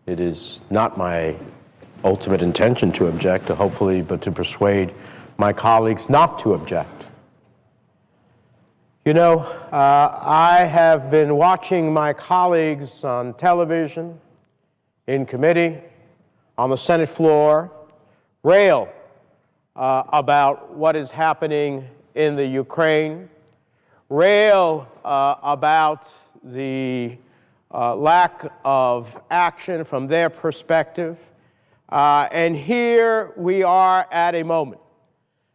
It is not my ultimate intention to object, hopefully, but to persuade my colleagues not to object. You know, I have been watching my colleagues on television, in committee, on the Senate floor, rail about what is happening in the Ukraine, rail about the lack of action from their perspective. And here we are at a moment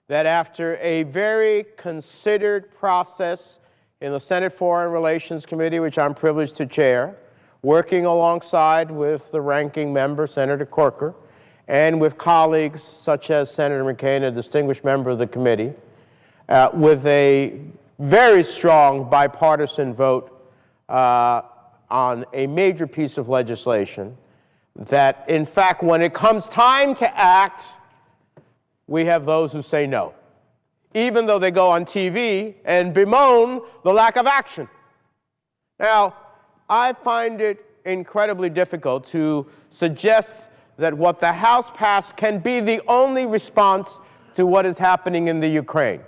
that after a very considered process in the Senate Foreign Relations Committee, which I'm privileged to chair, working alongside with the ranking member, Senator Corker, and with colleagues such as Senator McCain, a distinguished member of the committee, with a very strong bipartisan vote on a major piece of legislation, that in fact, when it comes time to act, we have those who say no, even though they go on TV and bemoan the lack of action. Now, I find it incredibly difficult to suggest that what the House passed can be the only response to what is happening in the Ukraine.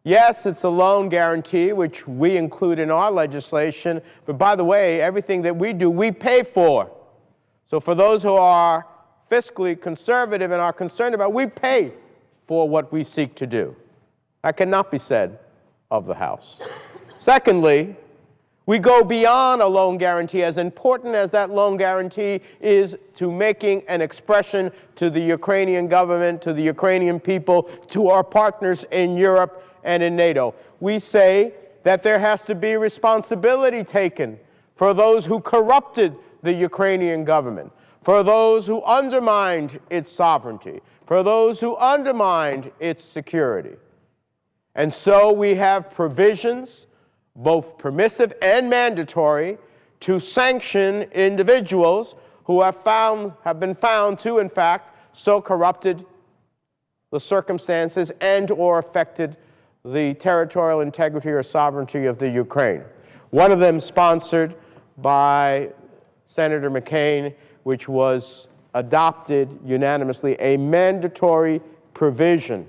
Yes, it's a loan guarantee, which we include in our legislation, but by the way, everything that we do, we pay for. So for those who are fiscally conservative and are concerned about, we pay for what we seek to do. That cannot be said of the House. Secondly, we go beyond a loan guarantee, as important as that loan guarantee is to making an expression to the Ukrainian government, to the Ukrainian people, to our partners in Europe and in NATO. We say that there has to be responsibility taken for those who corrupted the Ukrainian government, for those who undermined its sovereignty, for those who undermined its security. And so we have provisions, both permissive and mandatory, to sanction individuals who have been found to, in fact, so corrupted the circumstances and or affected the territorial integrity or sovereignty of the Ukraine. One of them sponsored by Senator McCain, which was adopted unanimously, a mandatory provision.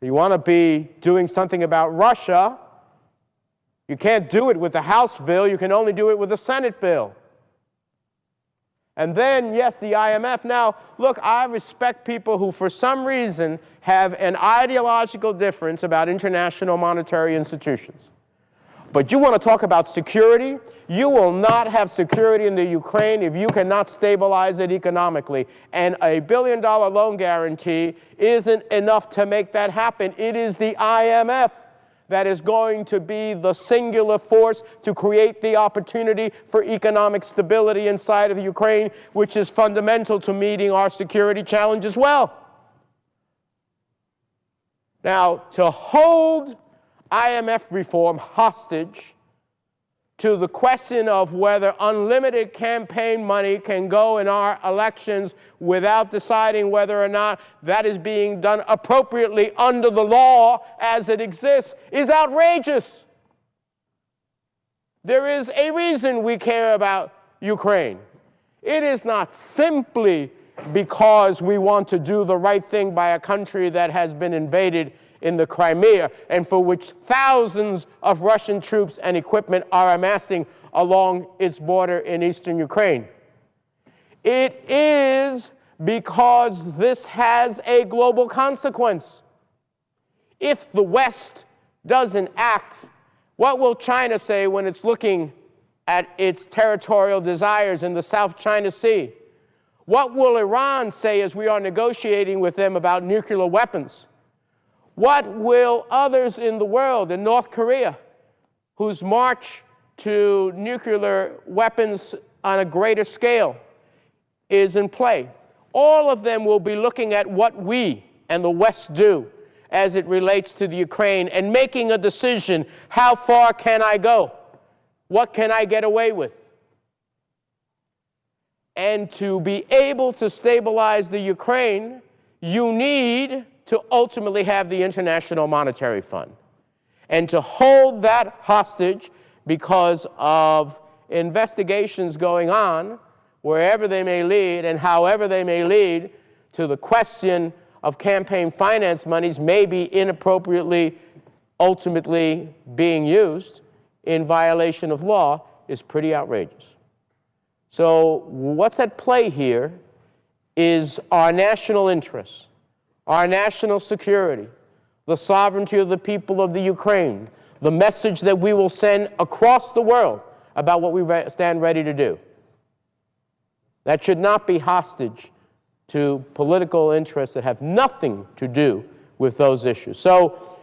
You want to be doing something about Russia, you can't do it with the House bill, you can only do it with the Senate bill. And then, yes, the IMF. Now, look, I respect people who, for some reason, have an ideological difference about international monetary institutions. But you want to talk about security? You will not have security in the Ukraine if you cannot stabilize it economically. And a $1 billion loan guarantee isn't enough to make that happen. It is the IMF that is going to be the singular force to create the opportunity for economic stability inside of Ukraine, which is fundamental to meeting our security challenge as well. Now, to hold IMF reform hostage to the question of whether unlimited campaign money can go in our elections without deciding whether or not that is being done appropriately under the law as it exists is outrageous. There is a reason we care about Ukraine. It is not simply because we want to do the right thing by a country that has been invaded in the Crimea, and for which thousands of Russian troops and equipment are amassing along its border in eastern Ukraine. It is because this has a global consequence. If the West doesn't act, what will China say when it's looking at its territorial desires in the South China Sea? What will Iran say as we are negotiating with them about nuclear weapons? What will others in the world, in North Korea, whose march to nuclear weapons on a greater scale is in play? All of them will be looking at what we and the West do as it relates to the Ukraine and making a decision: how far can I go? What can I get away with? And to be able to stabilize the Ukraine, you need to ultimately have the International Monetary Fund. And to hold that hostage because of investigations going on, wherever they may lead and however they may lead to the question of campaign finance monies may be inappropriately ultimately being used in violation of law is pretty outrageous. So what's at play here is our national interests, our national security, the sovereignty of the people of the Ukraine, the message that we will send across the world about what we stand ready to do. That should not be hostage to political interests that have nothing to do with those issues. So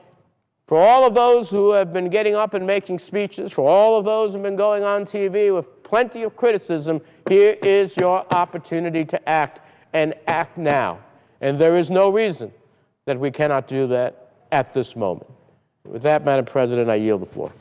for all of those who have been getting up and making speeches, for all of those who have been going on TV with plenty of criticism, here is your opportunity to act, and act now. And there is no reason that we cannot do that at this moment. With that, Madam President, I yield the floor.